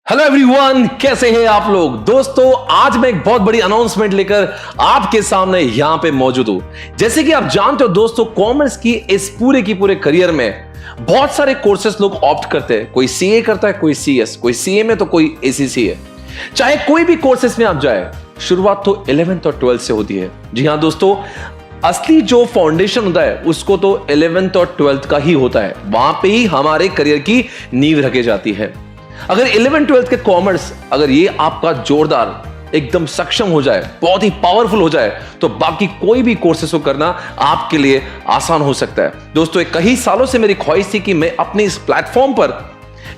Hello everyone, कैसे हैं आप लोग। दोस्तों, आज मैं एक बहुत बड़ी अनाउंसमेंट लेकर आपके सामने यहां पे मौजूद हूं। जैसे कि आप जानते हो दोस्तों, कॉमर्स की इस पूरे की पूरे करियर में बहुत सारे कोर्सेस लोग ऑप्ट करते हैं। कोई सीए करता है, कोई सीएस, कोई सीएमए, तो कोई एसीसी है। चाहे कोई भी कोर्सेस में आप जाए, शुरुआत तो 11th और 12th से होती है। जी हां दोस्तों, असली जो फाउंडेशन होता है उसको तो 11th और 12th का ही होता है। वहां पे ही हमारे करियर की नींव रखी जाती है। अगर 11th 12th के कॉमर्स, अगर ये आपका जोरदार एकदम सक्षम हो जाए, बहुत ही पावरफुल हो जाए, तो बाकी कोई भी कोर्सेस को करना आपके लिए आसान हो सकता है। दोस्तों, कई सालों से मेरी ख्वाहिश थी कि मैं अपने इस प्लेटफॉर्म पर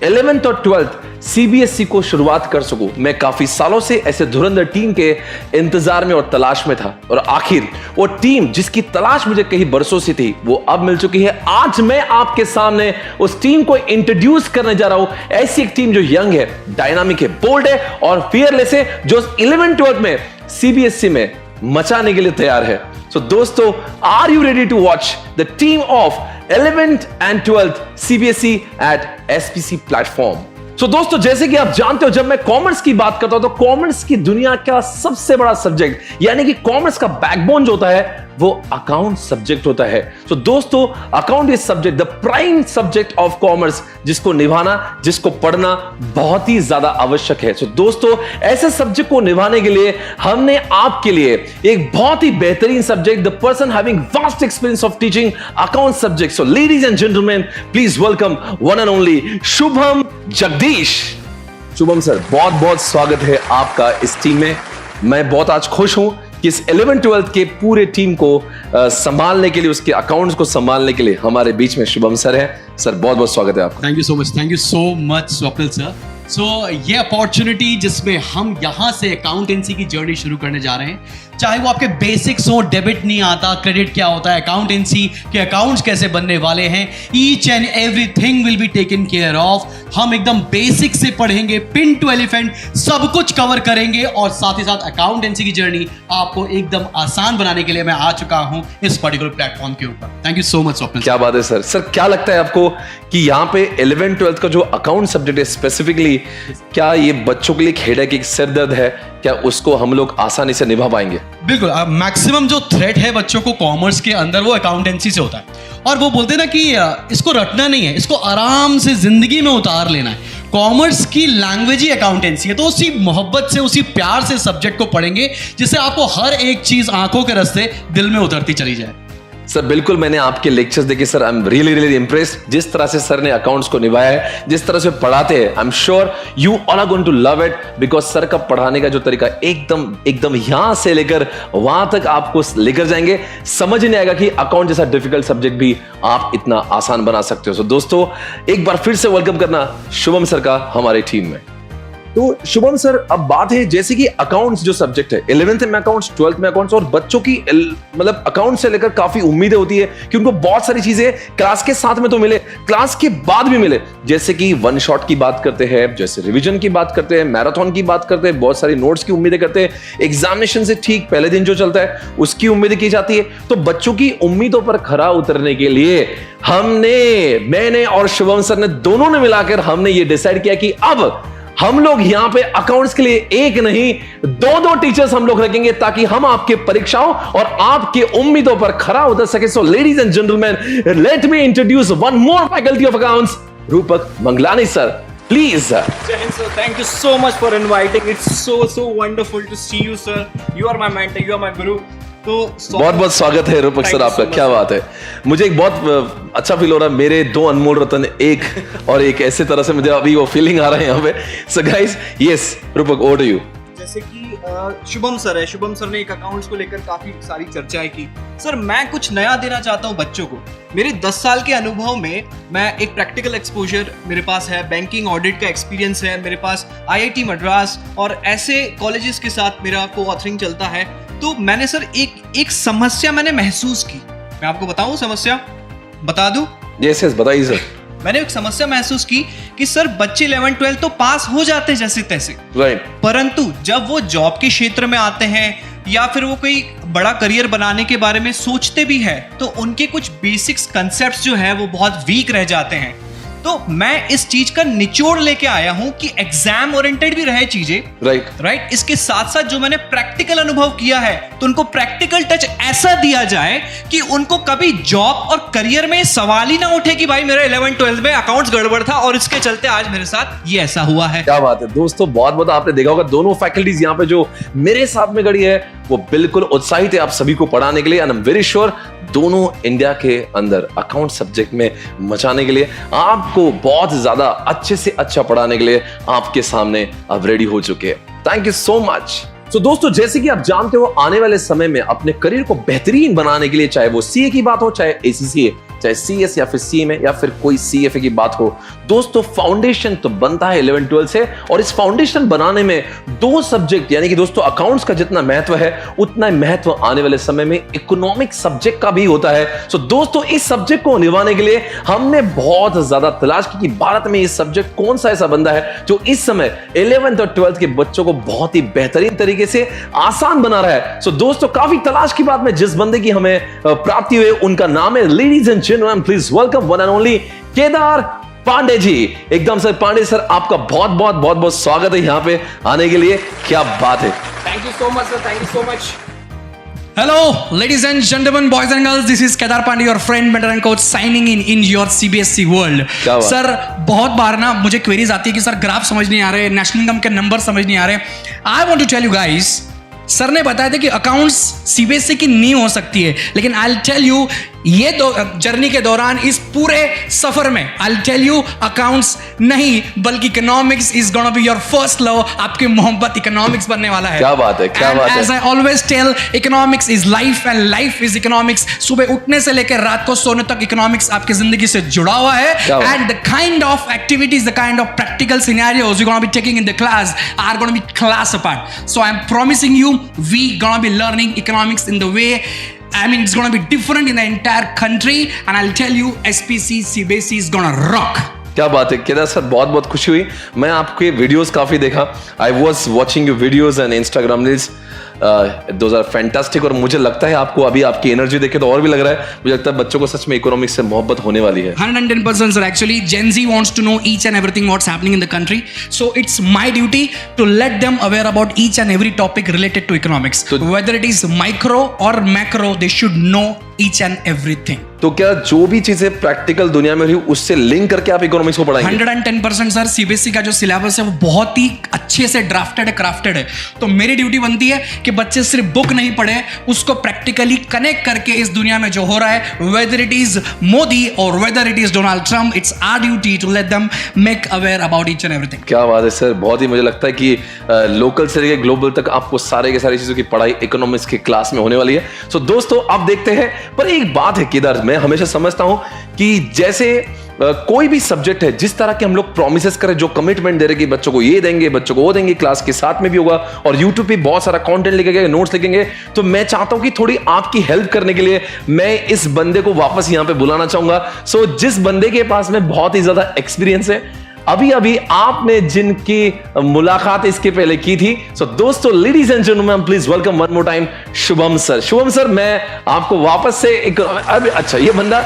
11th और 12th सीबीएसई को शुरुआत कर सकूं। मैं काफी सालों से ऐसे धुरंधर टीम के इंतजार में और तलाश में था, और आखिर वो टीम जिसकी तलाश मुझे कई बरसों से थी, वो अब मिल चुकी है। आज मैं आपके सामने उस टीम को इंट्रोड्यूस करने जा रहा हूं। ऐसी एक टीम जो यंग है, डायनामिक है, बोल्ड है और फियरलेस है, जो 11th 12th में सीबीएसई में मचाने के लिए तैयार है। So दोस्तों, are you ready to watch the team of 11th and 12th CBSE at SPC platform? So दोस्तों, जैसे कि आप जानते हो, जब मैं कॉमर्स की बात करता हूं तो कॉमर्स की दुनिया का सबसे बड़ा सब्जेक्ट, यानी कि कॉमर्स का बैकबोन जो होता है, वो अकाउंट सब्जेक्ट होता है। तो दोस्तों, account is subject, the prime subject of commerce, जिसको निभाना, जिसको पढ़ना बहुत ही ज्यादा आवश्यक है। तो दोस्तों, ऐसे सब्जेक्ट को निभाने के लिए हमने आपके लिए एक बहुत ही बेहतरीन subject, the person having vast experience of teaching account subject. So ladies and gentleman, please welcome one and only Shubham Jagdish. Shubham sir, बहुत बहुत स्वागत है आपका इस टीम में। मैं बहुत आज खुश हूं कि इस 11th 12th के पूरे टीम को संभालने के लिए, उसके अकाउंट्स को संभालने के लिए हमारे बीच में शुभम सर हैं। सर, बहुत बहुत स्वागत है आपका। Thank you so much Swapnil sir. ये अपॉर्चुनिटी जिसमें हम यहाँ से अकाउंटेंसी की जर्नी शुरू करने जा रहे हैं, चाहे वो आपके बेसिक्स हो, डेबिट नहीं आता, क्रेडिट क्या होता है, अकाउंटेंसी के अकाउंट्स कैसे बनने वाले हैं, each and everything will be taken care of. हम एकदम बेसिक से पढ़ेंगे, पिन टू एलिफेंट सब कुछ कवर करेंगे, और साथ ही साथ अकाउंटेंसी की जर्नी आपको एकदम आसान बनाने के लिए मैं आ चुका हूं इस पर्टिकुलर प्लेटफॉर्म के ऊपर। Thank you so much Swapnil. क्या बात है सर। सर, क्या लगता है आपको कि यहाँ पे 11th 12th का जो अकाउंट सब्जेक्ट है स्पेसिफिकली, क्या ये बच्चों के लिए एक हेडेक, एक सिर दर्द है? क्या उसको हम लोग आसानी से निभा पाएंगे? बिल्कुल, मैक्सिमम जो थ्रेट है बच्चों को कॉमर्स के अंदर, वो अकाउंटेंसी से होता है। और वो बोलते हैं ना कि इसको रटना नहीं है, इसको आराम से जिंदगी में उतार लेना है। कॉमर्स की लैंग्वेज ही अकाउंटेंसी है, तो उसी मोहब्बत से, उसी प्यार से सब्जेक्ट को पढ़ेंगे, जिससे आपको हर एक चीज आंखों के रास्ते दिल में उतरती चली जाए। सर, बिल्कुल, मैंने आपके लेक्चर्स देखे sir, I am really impressed. जिस तरह से सर ने अकाउंट्स को निभाया है, जिस तरह से पढ़ाते हैं, I am sure you all are going to love it, because sir का पढ़ाने का जो तरीका एकदम यहां से लेकर वहां तक आपको लेकर जाएंगे। समझ नहीं आएगा कि अकाउंट जैसा डिफिकल्ट सब्जेक्ट भी आप इतना आसान बना सकते हो। सो दोस्तों, एक बार फिर से वेलकम करना शुभम सर का हमारी टीम में। तो शुभम सर, अब बात है जैसे कि अकाउंट्स जो सब्जेक्ट है, 11th में अकाउंट्स, 12th में अकाउंट्स, और बच्चों की मतलब अकाउंट से लेकर काफी उम्मीदें होती है कि उनको बहुत सारी चीजें क्लास के साथ में तो मिले, क्लास के बाद भी मिले। जैसे कि वन शॉट की बात करते हैं, जैसे रिवीजन की बात करते हैं, मैराथन की बात करते हैं, बहुत सारी नोट्स की उम्मीदें करते हैं, एग्जामिनेशन से ठीक पहले दिन जो चलता है उसकी उम्मीदें की जाती है। तो बच्चों की उम्मीदों पर खरा उतरने के लिए मैंने और शुभम सर ने दोनों ने मिलाकर हमने ये डिसाइड किया कि अब हम लोग यहां पे अकाउंट्स के लिए एक नहीं, दो टीचर्स हम लोग रखेंगे, ताकि हम आपके परीक्षाओं और आपके उम्मीदों पर खरा उतर सके। So ladies and gentleman, let me introduce one more faculty of accounts, Rupak Manglani sir, please sir. Sir, thank you so much for inviting. It's so wonderful to see you, sir. You are my mentor, you are my guru. तो बहुत बहुत स्वागत है रूपक sir आपका। क्या बात है, मुझे एक बहुत अच्छा फील हो रहा है। मेरे दो अनमोल रतन एक और एक, ऐसे तरह से मुझे अभी वो फीलिंग आ रहा है यहाँ पे। सो गाइस, यस रूपक, ओवर टू यू। जैसे कि शुभम सर है, शुभम सर ने एक अकाउंट्स को लेकर काफी सारी चर्चाएं की। सर, मैं कुछ नया देना चाहता हूं बच्चों को। मेरे 10 साल के अनुभव में मैं एक प्रैक्टिकल एक्सपोजर मेरे पास है, बैंकिंग ऑडिट का एक्सपीरियंस है मेरे पास, आईआईटी मद्रास और ऐसे कॉलेजेस के साथ मेरा को ऑथरिंग चलता है। तो मैंने सर एक समस्या मैंने महसूस की। मैं आपको बताऊं समस्या, बता दूं? यस बताइए सर। मैंने एक समस्या महसूस की कि सर बच्चे 11th 12th तो पास हो जाते हैं जैसे तैसे, राइट, परंतु जब वो जॉब के क्षेत्र में आते हैं या फिर वो कोई बड़ा करियर बनाने के बारे में सोचते भी हैं, तो उनके कुछ बेसिक्स कंसेप्ट्स जो है वो बहुत वीक रह जाते हैं। तो मैं इस चीज का निचोड़ लेके आया हूं कि एग्जाम ओरिएंटेड भी रहे चीजें, राइट। इसके साथ साथ जो मैंने प्रैक्टिकल अनुभव किया है तो उनको प्रैक्टिकल टच ऐसा दिया जाए कि उनको कभी जॉब और करियर में सवाल ही ना उठे कि भाई मेरा 11-12 में अकाउंट्स गड़बड़ था और इसके चलते आज मेरे साथ ये ऐसा हुआ है। क्या बात है दोस्तों, बहुत बहुत आपने देखा होगा दोनों फैकल्टीज यहाँ पे जो मेरे साथ में खड़ी है वो बिल्कुल उत्साहित है आप सभी को पढ़ाने के लिए, and I am very sure दोनों इंडिया के अंदर अकाउंट सब्जेक्ट में मचाने के लिए, आपको बहुत ज्यादा अच्छे से अच्छा पढ़ाने के लिए आपके सामने अब रेडी हो चुके हैं। Thank you so much. तो दोस्तों जैसे कि आप जानते हो आने वाले समय में अपने करियर को बेहतरीन बनाने के लिए, चाहे वो सीए की बात हो, चाहे एसीसीए, चाहे सीएस या फिर सीए में या फिर कोई सीएफए की बात हो, दोस्तों फाउंडेशन तो बनता है 11-12 से, और इस फाउंडेशन बनाने में दो सब्जेक्ट यानी कि दोस्तों अकाउंट्स का जितना महत्व है उतना ही महत्व आने वाले समय में इकोनॉमिक सब्जेक्ट का भी होता है। सो दोस्तों इस सब्जेक्ट को निभाने के लिए हमने बहुत ज्यादा तलाश की कि भारत में इस सब्जेक्ट कौन सा ऐसा बंदा है जो इस समय 11th और 12th के बच्चों को बहुत ही बेहतरीन तरीके से आसान बना रहा है। सो दोस्तों काफी तलाश की बाद में जिस बंदे की हमें प्राप्ति हुई उनका नाम है, ladies and gentleman please welcome one and only Kedar Pandey ji. एकदम सर पांडे सर, आपका बहुत बहुत बहुत बहुत स्वागत है यहाँ पे आने के लिए, क्या बात है। Thank you so much sir, thank you so much. Hello, ladies and gentlemen, boys and girls. This is Kedar Pandey, your friend, mentor and coach, signing in your CBSE world. Sir बहुत बार ना मुझे queries आती है कि sir graph समझ नहीं आ रहे, नेशनल इनकम के नंबर समझ नहीं आ रहे। I want to tell you guys, sir ने बताया था कि अकाउंट्स सीबीएसई की नींव हो सकती है, लेकिन आई विल टेल यू ये जर्नी के दौरान इस पूरे सफर में I will tell you accounts नहीं बल्कि economics is gonna be your first love. आपकी मोहब्बत इकोनॉमिक्स बनने वाला है। क्या बात है, क्या बात है। As I always tell, economics is life and life is economics. सुबह उठने से लेकर रात को सोने तक इकोनॉमिक्स आपकी जिंदगी से जुड़ा हुआ है, and the kind of activities, the kind of practical scenarios you gonna be taking in the class are gonna be class apart. So I am promising you we gonna be learning economics in the way, I mean, it's gonna be different in the entire country, and I'll tell you, SPC CBSE is gonna rock. क्या बात है Kedar sir, बहुत बहुत खुशी हुई। मैं आपके videos काफी देखा, I was watching your videos and Instagram reels, those are fantastic. और मुझे लगता है आपको अभी आपकी एनर्जी देखे तो और भी लग रहा है, मुझे लगता है बच्चों को सच में इकोनॉमिक्स से मोहब्बत होने वाली है। 110% sir, actually Gen Z wants to know each and everything what's happening in the country, so it's my duty to let them aware about each and every topic related to economics, whether it is micro or macro, they should know each and everything. तो क्या जो भी चीजें practical दुनिया में रही उससे link करके आप इकोनॉमिक्स को पढ़ाएंगे? 110% सर, सीबीएसई का जो सिलेबस है वो बहुत ही अच्छे से ड्राफ्टेड है, क्राफ्टेड है। तो मेरी ड्यूटी बनती है कि बच्चे सिर्फ बुक नहीं पढ़े, उसको प्रैक्टिकली कनेक्ट करके इस दुनिया में जो हो रहा है, वेदर इट इज मोदी और whether it is Donald Trump, it's our duty to let them make aware about each and everything. क्या बात है सर, बहुत ही मुझे लगता है कि लोकल से लेकर ग्लोबल तक आपको सारे के सारी चीजों की पढ़ाई इकोनॉमिक्स के क्लास में होने वाली है। सो दोस्तों आप देखते हैं, पर एक बात है केदार, मैं हमेशा समझता हूं कि जैसे कोई भी सब्जेक्ट है, जिस तरह के हम लोग प्रॉमिसेस करें, जो कमिटमेंट दे रहे कि बच्चों को ये देंगे, बच्चों को वो देंगे, क्लास के साथ में भी होगा और यूट्यूब पे बहुत सारा कंटेंट लिखेंगे, नोट्स लिखेंगे, तो मैं चाहता हूं कि थोड़ी आपकी हेल्प करने के लिए मैं इस बंदे को वापस यहां पे बुलाना चाहूंगा। सो जिस बंदे के पास में बहुत ही ज्यादा एक्सपीरियंस है, अभी अभी आपने जिनकी मुलाकात इसके पहले की थी, सो दोस्तों ladies and gentleman please welcome one more time Shubham sir. Shubham sir, मैं आपको वापस से अभी अच्छा, ये बंदा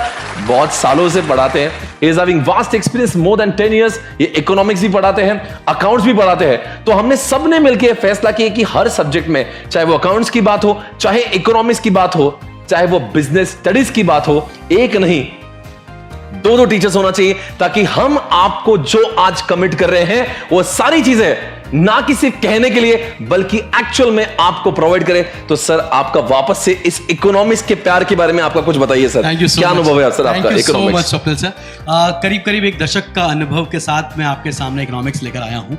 बहुत सालों से पढ़ाते हैं, is having vast experience more than 10 years. ये इकोनॉमिक्स भी पढ़ाते हैं, अकाउंट्स भी पढ़ाते हैं। तो हमने सबने मिलकर फैसला किया कि हर सब्जेक्ट में, चाहे वो अकाउंट्स की बात हो, चाहे इकोनॉमिक्स की बात हो, चाहे वो बिजनेस स्टडीज की बात हो, एक नहीं दो टीचर्स होना चाहिए, ताकि हम आपको जो आज कमिट कर रहे हैं वो सारी चीजें ना कि सिर्फ कहने के लिए बल्कि एक्चुअल में आपको प्रोवाइड करें। तो सर आपका वापस से इस इकोनॉमिक्स के प्यार के बारे में आपका कुछ बताइए सर। क्या अनुभव है सर आपका इकोनॉमिक्स? स्वप्निल सर, करीब करीब एक दशक का अनुभव के साथ मैं आपके सामने इकोनॉमिक्स लेकर आया हूं,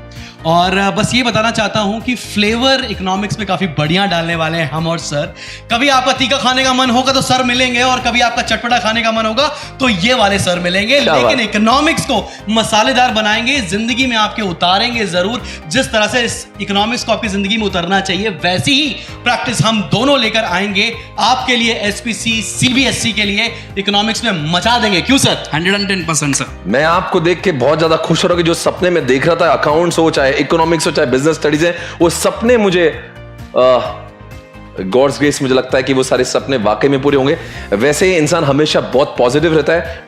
और बस ये बताना चाहता हूं कि फ्लेवर इकोनॉमिक्स में काफी बढ़िया डालने वाले हैं हम और सर। कभी आपका तीखा खाने का मन होगा तो सर मिलेंगे, और कभी आपका चटपटा खाने का मन होगा तो ये वाले सर मिलेंगे, लेकिन इकोनॉमिक्स को मसालेदार बनाएंगे, जिंदगी में आपके उतारेंगे जरूर। जिस तरह से इस इकोनॉमिक्स को आपकी जिंदगी में उतरना चाहिए, वैसी ही प्रैक्टिस हम दोनों लेकर आएंगे आपके लिए, एसपीसी सीबीएसई के लिए इकोनॉमिक्स में मचा देंगे। क्यों सर? 110% सर। मैं आपको देख के बहुत ज्यादा खुश हो रहा हूं कि जो सपने में देख रहा था, अकाउंट्स हो, चाहे इकोनॉमिक्स हो, चाहे बिजनेस स्टडीज है, वो सपने मुझे गॉड्स ग्रेस मुझे लगता है कि वो सारे सपने वाकई में पूरे होंगे। वैसे इंसान हमेशा बहुत पॉजिटिव रहता है,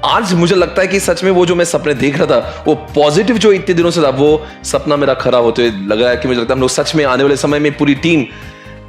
आज मुझे लगता है कि सच में वो जो मैं सपने देख रहा था, वो पॉजिटिव जो इतने दिनों से था, वो सपना मेरा खरा होते लग रहा है कि मुझे लगता है हम लोग सच में आने वाले समय में पूरी team,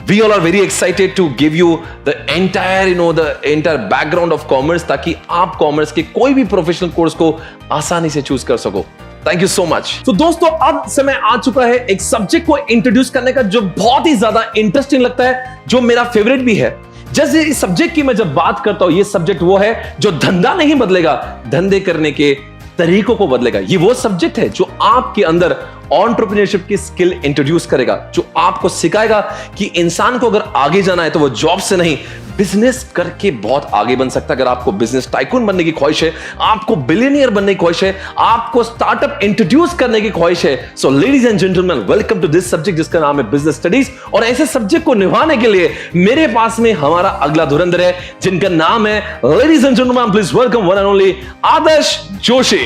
we all are very excited to give you the entire background of commerce, ताकि आप कॉमर्स के कोई भी प्रोफेशनल कोर्स को आसानी से चूज कर सको। Thank you so much. तो दोस्तों, अब समय आ चुका है एक सब्जेक्ट को इंट्रोड्यूस करने का जो बहुत ही ज्यादा इंटरेस्टिंग लगता है, जो मेरा फेवरेट भी है। जैसे इस सब्जेक्ट की मैं जब बात करता हूं, ये सब्जेक्ट वो है जो धंधा नहीं बदलेगा, धंधे करने के तरीकों को बदलेगा। ये वो सब्जेक्ट है जो आपके अंदर एंटरप्रेन्योरशिप की स्किल इंट्रोड्यूस करेगा, जो आपको सिखाएगा कि इंसान को अगर आगे जाना है तो वो जॉब से नहीं, बिजनेस करके बहुत आगे बन सकता है। अगर आपको बिजनेस टाइकून बनने की ख्वाहिश है, आपको बिलियनियर बनने की ख्वाहिश है, आपको स्टार्टअप इंट्रोड्यूस करने की ख्वाहिश है, so ladies and gentleman, welcome to this subject जिसका नाम है बिजनेस स्टडीज। और ऐसे सब्जेक्ट को निभाने के लिए मेरे पास में हमारा अगला धुरंधर है, जिनका नाम है, ladies and gentleman, please welcome one and only Adarsh Joshi.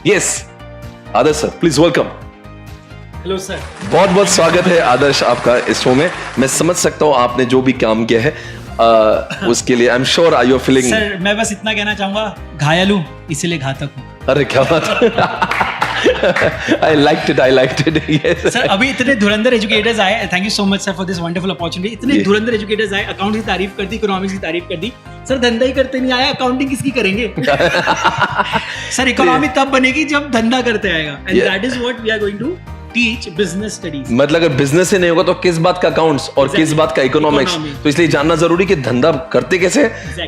Yes Adarsh sir, please welcome. Hello sir. बहुत बहुत स्वागत है आदर्श आपका इस शो में। मैं समझ सकता हूं आपने जो भी काम किया है उसके लिए I am sure are you feeling. Sir मैं बस इतना कहना चाहूंगा, घायल हूं इसीलिए घातक हूं। अरे क्या बात I liked it. Yes. Sir अभी इतने धुरंधर एजुकेटर्स आए, thank you so much sir for this wonderful opportunity. इतने धुरंधर एजुकेटर्स आए, अकाउंट की तारीफ कर दी, इकोनॉमिक्स की तारीफ कर दी। सर धंधा ही करते नहीं आया, अकाउंटिंग किसकी करेंगे? सर इकोनॉमी तब बनेगी जब धंधा करते आएगा, and that is what we are going to teach, business studies. मतलब अगर बिजनेस ही नहीं होगा तो किस बात का अकाउंट्स और किस बात का इकोनॉमिक्स। तो इसलिए जानना जरूरी कि धंधा करते कैसे,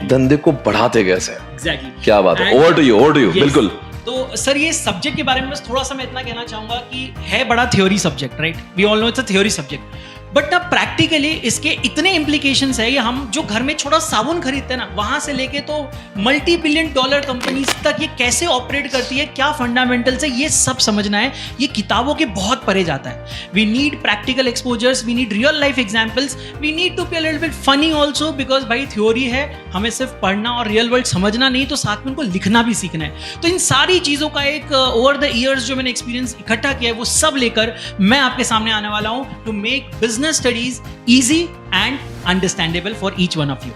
धंधे को बढ़ाते कैसे। एग्जैक्टली, क्या बात है। Over to you. बिल्कुल। तो सर ये सब्जेक्ट के बारे में बस थोड़ा सा मैं इतना कहना चाहूंगा कि है बड़ा theory subject, right? We all know it's a theory subject, but ना प्रैक्टिकली इसके इतने इंप्लीकेशंस है कि हम जो घर में छोटा साबुन खरीदते हैं ना, वहां से लेके तो मल्टी बिलियन डॉलर कंपनीज तक ये कैसे ऑपरेट करती है, क्या फंडामेंटल्स है, ये सब समझना है। ये किताबों के बहुत परे जाता है। We need practical exposures, we need real life examples, we need to be a little bit funny also, because भाई थ्योरी है, हमें सिर्फ पढ़ना और रियल वर्ल्ड समझना नहीं, तो साथ में उनको लिखना भी सीखना है। तो इन सारी चीजों का एक ओवर द ईयर्स जो मैंने एक्सपीरियंस इकट्ठा किया है, वो सब लेकर मैं आपके सामने आने वाला हूं to make business studies easy and understandable for each one of you.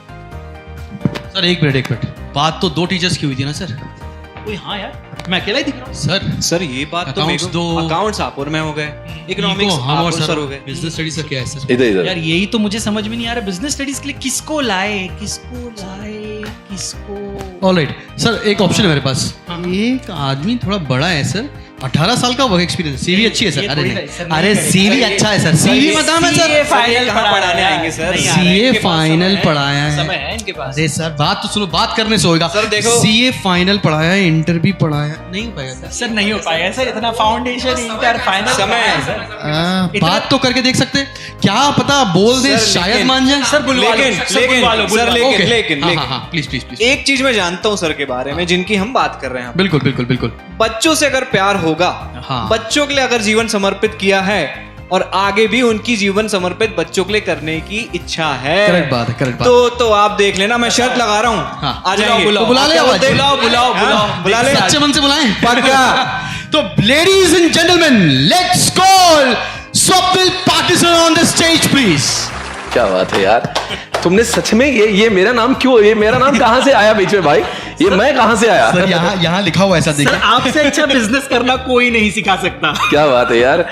Sir एक मिनट, बात तो दो टीचर्स की हुई थी ना सर? ओए हाँ यार, मैं अकेला ही दिख रहा हूँ। सर ये बात तो Accounts दो, अकाउंट्स आप और मैं हो गए, इकोनॉमिक्स हम और सर हो गए, बिजनेस स्टडीज का क्या है सर? इधर यार यही तो मुझे समझ में नहीं आ रहा, बिजनेस स्टडीज के लिए किसको लाए। ऑलराइट सर, एक ऑप्शन है मेरे पास। एक आदमी थोड़ा बड़ा है सर, 18 साल का वर्क एक्सपीरियंस, सीवी अच्छी है सर। अरे नहीं, अरे सीवी अच्छा है सर, सीवी मतलब है सर, फाइनल पढ़ाने आएंगे सर, सीए फाइनल पढ़ाया है। समय है इनके पास। अरे सर बात तो सुनो, बात करने से होगा सर। देखो सीए फाइनल पढ़ाया है, इंटर भी पढ़ाया, नहीं हो पाएगा सर, नहीं हो पाएगा सर, इतना फाउंडेशन इंटर फाइनल समय है सर। बात तो करके देख सकते, क्या पता बोल दे, शायद मान जाए सर। लेकिन प्लीज एक चीज मैं जानता हूँ सर के बारे में, जिनकी हम बात कर रहे हैं। बिल्कुल बच्चों से अगर प्यार होगा, हाँ। बच्चों के लिए अगर जीवन समर्पित किया है, और आगे भी उनकी जीवन समर्पित बच्चों के लिए करने की इच्छा है, करेक्ट बात है। तो आप देख लेना, मैं शर्त लगा रहा हूँ। हाँ। आ जाएंगे, बुला ले, बुला ले, सच्चे मन से बुलाएं। पक्का। तो ladies and gentleman, let's call Swapnil Patil on the stage please. क्या बात है यार, तुमने सच में ये मेरा नाम क्यों, ये मेरा नाम कहां से आया बीच में भाई? ये मैं कहां से आया? सर यहाँ लिखा हुआ ऐसा देखिए। सर आपसे अच्छा बिजनेस करना कोई नहीं सिखा सकता। क्या बात है यार।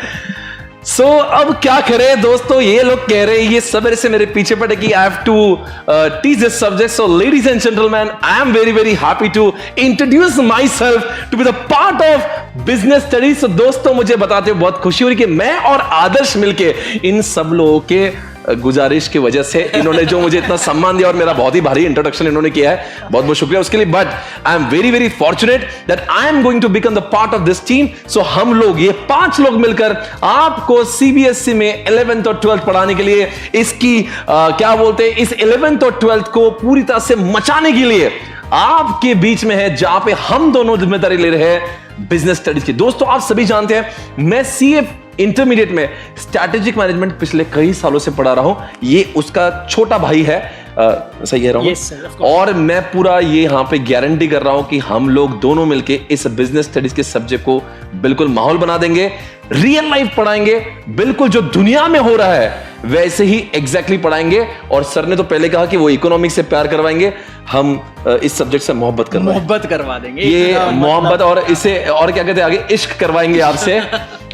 सो अब क्या करें दोस्तों, ये लोग कह रहे हैं, ये सवेरे से मेरे पीछे पड़े कि I have to teach this subject. So ladies and gentleman, I am very very happy to introduce myself to be the part of business studies. तो दोस्तों मुझे बताते हुए बहुत खुशी हो रही कि मैं और आदर्श मिलके इन सब लोगों के गुजारिश की वजह से इन्होंने जो मुझे इतना सम्मान दिया और मेरा बहुत ही भारी इंट्रोडक्शन इन्होंने किया है, बहुत बहुत शुक्रिया उसके लिए। But I am very very fortunate that I am going to become the part of this team. So हम लोग, ये 5 लोग मिलकर आपको सीबीएसई में 11th और 12th पढ़ाने के लिए, इसकी क्या बोलते हैं, इस 11th और 12th को पूरी तरह से मचाने के लिए आपके बीच में है, जहां पे हम दोनों जिम्मेदारी ले रहे हैं बिजनेस स्टडीज की। दोस्तों आप सभी जानते हैं मैं सीए इंटरमीडिएट में स्ट्रैटेजिक मैनेजमेंट पिछले कई सालों से पढ़ा रहा हूं। ये उसका छोटा भाई है, सही कह रहा हूं? Yes, sir, of course. और मैं पूरा ये यहां पे गारंटी कर रहा हूं कि हम लोग दोनों मिलके इस बिजनेस स्टडीज के सब्जेक्ट को बिल्कुल माहौल बना देंगे, रियल लाइफ पढ़ाएंगे, बिल्कुल जो दुनिया में हो रहा है वैसे ही एग्जैक्टली पढ़ाएंगे। और सर ने तो पहले कहा कि वो इकोनॉमिक्स से प्यार करवाएंगे, हम इस सब्जेक्ट से मोहब्बत करवाएं, मोहब्बत करवा देंगे ये मोहब्बत, और इसे और क्या कहते हैं आगे, इश्क करवाएंगे आपसे,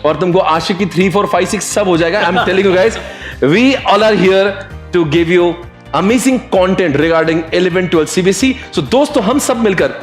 और तुमको आशिक की 3, 4, 5, 6 सब हो जाएगा। I am telling you guys, we all are here to give you amazing content regarding 11, 12 CBSE. So दोस्तों, हम सब मिलकर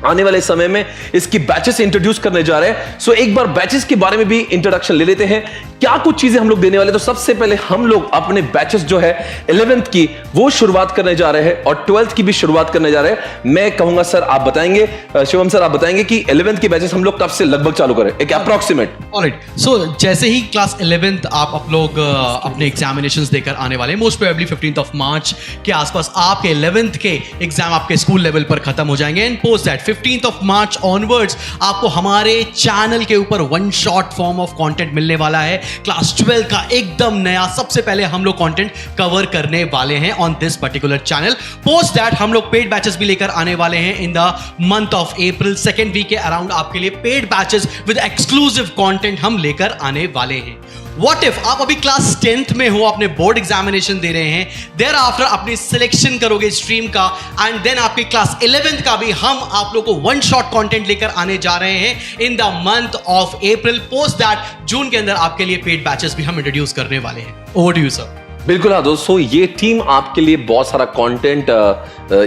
आने वाले समय में इसकी बैचेस इंट्रोड्यूस करने जा रहे हैं। सो एक बार बैचेस के बारे में भी इंट्रोडक्शन ले लेते हैं, क्या कुछ चीजें हम लोग देने वाले। तो सबसे पहले हम लोग अपने बैचेस जो है 11th की वो शुरुआत करने जा रहे हैं और 12th की भी शुरुआत करने जा रहे हैं। मैं कहूंगा सर आप बताएंगे, शिवम सर आप बताएंगे कि 11th की बैचेस हम लोग कब से लगभग चालू करें, एक अप्रॉक्सीमेट। ऑलराइट, सो जैसे ही क्लास 11th आप लोग अपने एग्जामिनेशंस देकर आने वाले हैं, most probably 15th of March के आसपास आपके 11th के एग्जाम आपके स्कूल लेवल पर खत्म हो जाएंगे। And post that 15th of March onwards आपको हमारे चैनल के ऊपर one shot form of content मिलने वाला है। क्लास 12 का एकदम नया सबसे पहले हम लोग कंटेंट कवर करने वाले हैं on this particular channel. Post that हम लोग पेड बैचेस भी लेकर आने वाले हैं in the month of April, second week के अराउंड आपके लिए paid batches with exclusive content हम लेकर आने वाले हैं। What if आप अभी क्लास 10th में हो, अपने बोर्ड एग्जामिनेशन दे रहे हैं, देयर आफ्टर अपनी सिलेक्शन करोगे स्ट्रीम का, एंड देन आपकी क्लास 11th का भी हम आप लोग को वन शॉट कंटेंट लेकर आने जा रहे हैं in the month of April. Post that June के अंदर आपके लिए पेड बैचेस भी हम इंट्रोड्यूस करने वाले हैं। Over to you sir. बिल्कुल हाँ दोस्तों, ये टीम आपके लिए बहुत सारा कंटेंट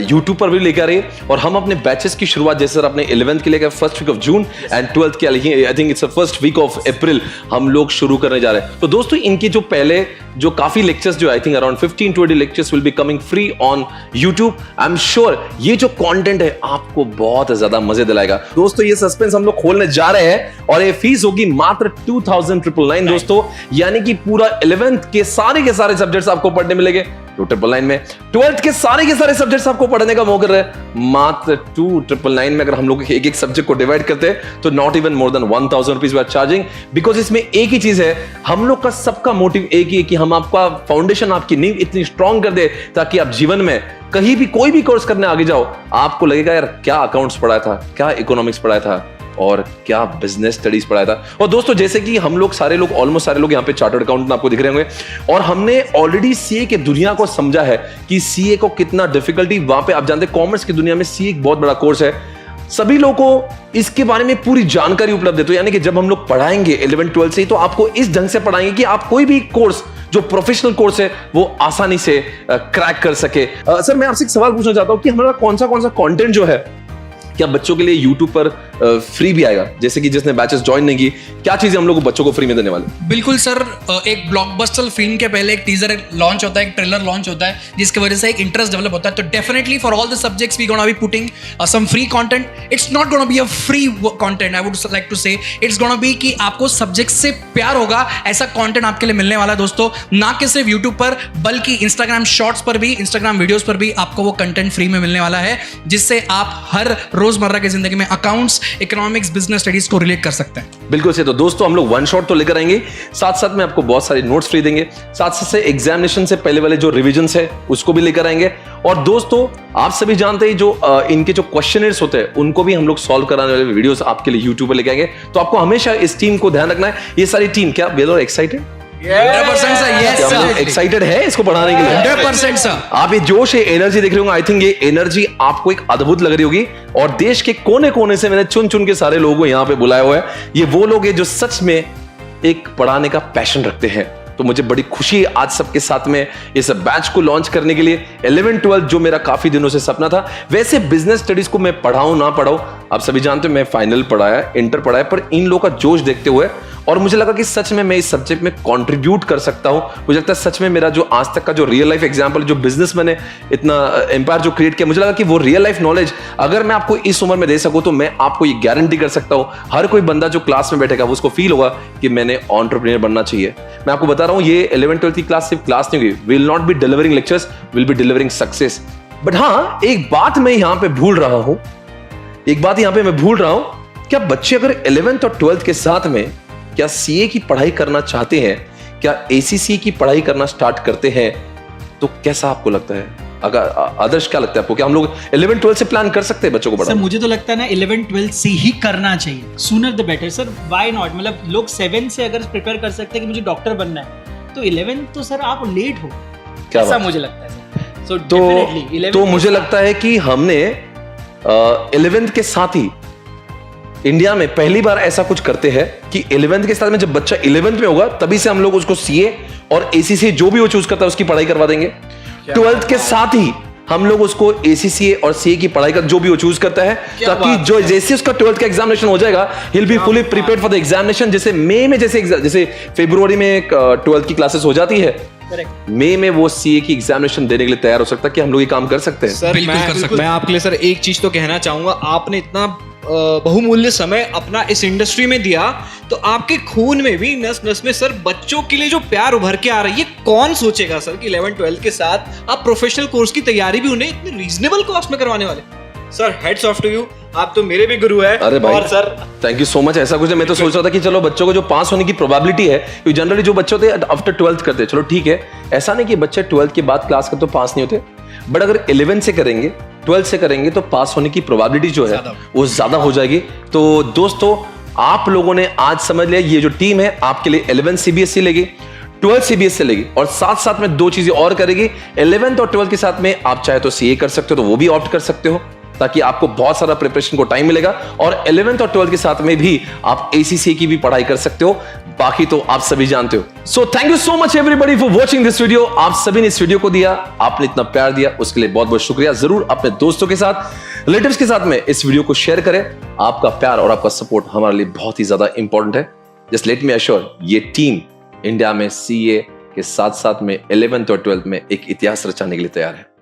यूट्यूब पर भी लेकर आ रही है, और हम अपने बैचेस की शुरुआत जैसे सर अपने 11th के लेकर first week of June and 12th के लिए I think it's first week of April हम लोग शुरू करने जा रहे हैं। तो दोस्तों, इनके जो पहले जो काफी लेक्चर्स जो I think around 15-20 lectures will be coming free on YouTube. I am sure ये जो कंटेंट है आपको बहुत ज्यादा मजे दिलाएगा। दोस्तों, ये सस्पेंस हम लोग खोलने जा रहे हैं और ये फीस होगी मात्र 2,999 दोस्तों, यानी कि पूरा 11th के सारे सब्जेक्ट्स आपको पढ़ने मिलेंगे 2,999 में। 12th के सारे सब्जेक्ट्स आपको पढ़ने का मौका है मात्र 2,999 में। अगर हम लोग एक एक सब्जेक्ट को डिवाइड करते हैं तो not even more than 1,000 rupees we are charging, because इसमें एक ही चीज है, हम लोग का सबका मोटिव एक ही है कि हम आपका फाउंडेशन, आपकी नींव इतनी स्ट्रांग कर दे ताकि आप जीवन में कहीं भी कोई भी कोर्स करने आगे जाओ, आपको लगेगा यार क्या अकाउंट्स पढ़ाया था, क्या इकोनॉमिक्स पढ़ाया था, और क्या बिजनेस स्टडीज पढ़ाया था। और दोस्तों, जैसे कि हम लोग ऑलमोस्ट सारे लोग यहाँ पे चार्टर्ड अकाउंटेंट आपको दिख रहे होंगे, और हमने ऑलरेडी सीए के दुनिया को समझा है कि सीए को कितना डिफिकल्टी वहां पे, आप जानते हैं कॉमर्स की दुनिया में सीए एक बहुत बड़ा कोर्स है, सभी लोगों को इसके बारे में पूरी जानकारी उपलब्ध है। तो यानी कि जब हम लोग पढ़ाएंगे 11, 12 से, तो आपको इस ढंग से पढ़ाएंगे कि आप कोई भी कोर्स जो प्रोफेशनल कोर्स है वो आसानी से क्रैक कर सके। सर, मैं आपसे एक सवाल पूछना चाहता हूं कि हमारा कौन सा कंटेंट जो है, क्या बच्चों के लिए YouTube पर फ्री भी आएगा? जैसे कि जिसने बैचेस ज्वाइन नहीं की, क्या चीजें हम लोग बच्चों को फ्री में देने वाले? बिल्कुल सर, एक ब्लॉकबस्टर फिल्म के पहले एक टीजर लॉन्च होता है, एक ट्रेलर लॉन्च होता है, जिसकी वजह से एक इंटरेस्ट डेवलप होता है। तो definitely for all the subjects we gonna be putting some free content. It's not gonna be a free content, I would like to say it's gonna be कि आपको सब्जेक्ट से प्यार होगा, ऐसा कंटेंट आपके लिए मिलने वाला है दोस्तों। ना कि सिर्फ यूट्यूब पर, बल्कि इंस्टाग्राम शॉर्ट्स पर भी, इंस्टाग्राम वीडियोस पर भी आपको वो कंटेंट फ्री में मिलने वाला है, जिससे आप हर रोजमर्रा की जिंदगी में अकाउंट्स, इकोनॉमिक्स, बिजनेस स्टडीज को रिलेट कर सकते हैं। बिल्कुल से। तो दोस्तों, हम लोग वन शॉट तो लेकर आएंगे, साथ साथ में आपको बहुत सारे नोट्स फ्री देंगे, साथ साथ से एग्जामिनेशन से पहले वाले जो रिविजन्स है उसको भी लेकर आएंगे। और दोस्तों, आप सभी जानते हैं जो इनके जो क्वेश्चनर्स होते हैं उनको भी हम लोग सॉल्व कराने वाले वीडियोस आपके लिए यूट्यूब पर लेके आएंगे। तो आपको हमेशा इस टीम को ध्यान रखना है। ये सारी टीम, क्या we are excited? 100% sir, yes sir, excited है इसको पढ़ाने के लिए? 100% सर। आप ये जोश, ये एनर्जी देख रहे होंगे, आई थिंक ये एनर्जी आपको एक अद्भुत लग रही होगी। और देश के कोने कोने से मैंने चुन चुन के सारे लोगों को यहाँ पे बुलाया हुआ है। ये वो लोग हैं जो सच में एक पढ़ाने का पैशन रखते हैं। तो मुझे बड़ी खुशी है आज सबके साथ में इस बैच को लॉन्च करने के लिए। 11, 12 जो मेरा काफी दिनों से सपना था। वैसे बिजनेस स्टडीज को मैं पढ़ाऊं ना पढ़ाऊं, आप सभी जानते हो मैं फाइनल पढ़ाया, इंटर पढ़ाया, पर इन लोगों का जोश देखते हुए और मुझे लगा कि सच में मैं इस सब्जेक्ट में कंट्रीब्यूट कर सकता हूं। मुझे लगता है सच में मेरा जो आज तक का जो रियल लाइफ एग्जांपल, जो बिजनेस मैंने इतना एम्पायर जो क्रिएट किया, मुझे लगा कि वो रियल लाइफ नॉलेज अगर मैं आपको इस उम्र में दे सकूं तो मैं आपको ये गारंटी कर सकता हूं, हर कोई बंदा जो क्लास में बैठेगा उसको फील होगा कि मैंने एंटरप्रेन्योर बनना चाहिए। मैं आपको बता रहा हूं, ये 11, 12 की क्लास सिर्फ क्लास नहीं हुई, will not be delivering lectures, will be delivering success. But हाँ, एक बात मैं यहां पे भूल रहा हूं, क्या बच्चे अगर 11th और 12th के साथ में क्या सीए की पढ़ाई करना चाहते हैं, क्या एसीसी की पढ़ाई करना स्टार्ट करते हैं, तो कैसा आपको लगता है? अगर आदर्श क्या लगता है आपको, क्या हम लोग 11, 12 से प्लान कर सकते हैं बच्चों को सर पढ़ाना? मुझे तो लगता है ना 11, 12 से ही करना चाहिए, sooner the better sir. Why not? मतलब लोग 7 से अगर प्रिपेयर कर सकते हैं कि मुझे डॉक्टर बनना है, तो 11 तो सर आप लेट हो, क्या ऐसा बात? मुझे लगता है सर। So definitely, 11th तो के मुझे साथ- लगता है कि हमने 11th के साथ ही इंडिया में पहली बार ऐसा कुछ करते हैं कि 11th के साथ में जब बच्चा 11th में होगा तभी से हम लोग उसको सीए और एसीसीए जो भी वो चूज करता है उसकी पढ़ाई करवा देंगे। 12th के साथ ही हम लोग उसको एसीसीए और सीए की पढ़ाई का जो भी वो चूज करता है, ताकि जो जैसे उसका 12th का एग्जामिनेशन हो जाएगा he will be fully prepared for the examination. जैसे मई में जैसे फरवरी में 12th की क्लासेस हो जाती है, Correct. मई में वो सीए की एग्जामिनेशन देने के लिए तैयार हो सकता है कि हम लोग ये काम कर सकते हैं। सर बिल्कुल कर सकते हैं। मैं आपके लिए सर एक चीज तो कहना चाहूंगा, आपने इतना बहुमूल्य समय अपना इस इंडस्ट्री में दिया, तो आपके खून में भी नस नस में सर बच्चों के लिए जो प्यार उभर के आ रहा है, ये कौन सोचेगा सर कि 11-12 के साथ आप प्रोफेशनल कोर्स की तैयारी भी उन्हें इतने रीजनेबल कॉस्ट में करवाने वाले। Sir heads off to you, आप तो मेरे भी गुरु है। अरे भाई, और sir thank you so much. ऐसा कुछ है, मैं तो सोच रहा था कि चलो बच्चों को जो पास होने की प्रोबेबिलिटी है, क्योंकि जनरली जो बच्चे होते हैं आफ्टर 12th करते हैं, चलो ठीक है, ऐसा नहीं कि बच्चे 12th के बाद क्लास करते तो पास नहीं होते, बट अगर 11th से करेंगे 12th से करेंगे तो पास होने की प्रोबेबिलिटी जो है वो ज्यादा हो जाएगी। तो दोस्तों, आप लोगों ने आज समझ लिया, ये जो टीम है आपके लिए 11th सीबीएसई लेगी, 12th सीबीएसई लेगी, और साथ साथ में दो चीजें और करेगी। 11th और 12th के साथ में आप चाहे तो सीए कर सकते हो, तो वो भी ऑप्ट कर सकते हो, ताकि आपको बहुत सारा प्रिपरेशन को टाइम मिलेगा। और 11th और 12th के साथ में भी आप एसीसीए की भी पढ़ाई कर सकते हो, बाकी तो आप सभी जानते हो। So thank you so much everybody for watching this video. आप सभी ने इस वीडियो को दिया, आपने इतना प्यार दिया, उसके लिए बहुत बहुत शुक्रिया। जरूर अपने दोस्तों के साथ, रिलेटिव्स के साथ में इस वीडियो को शेयर करें। आपका प्यार और आपका सपोर्ट हमारे लिए बहुत ही ज्यादा इंपॉर्टेंट है। जस्ट लेट मी अश्योर, ये टीम इंडिया में सीए के साथ साथ में 11th और 12th में एक इतिहास रचाने के लिए तैयार है।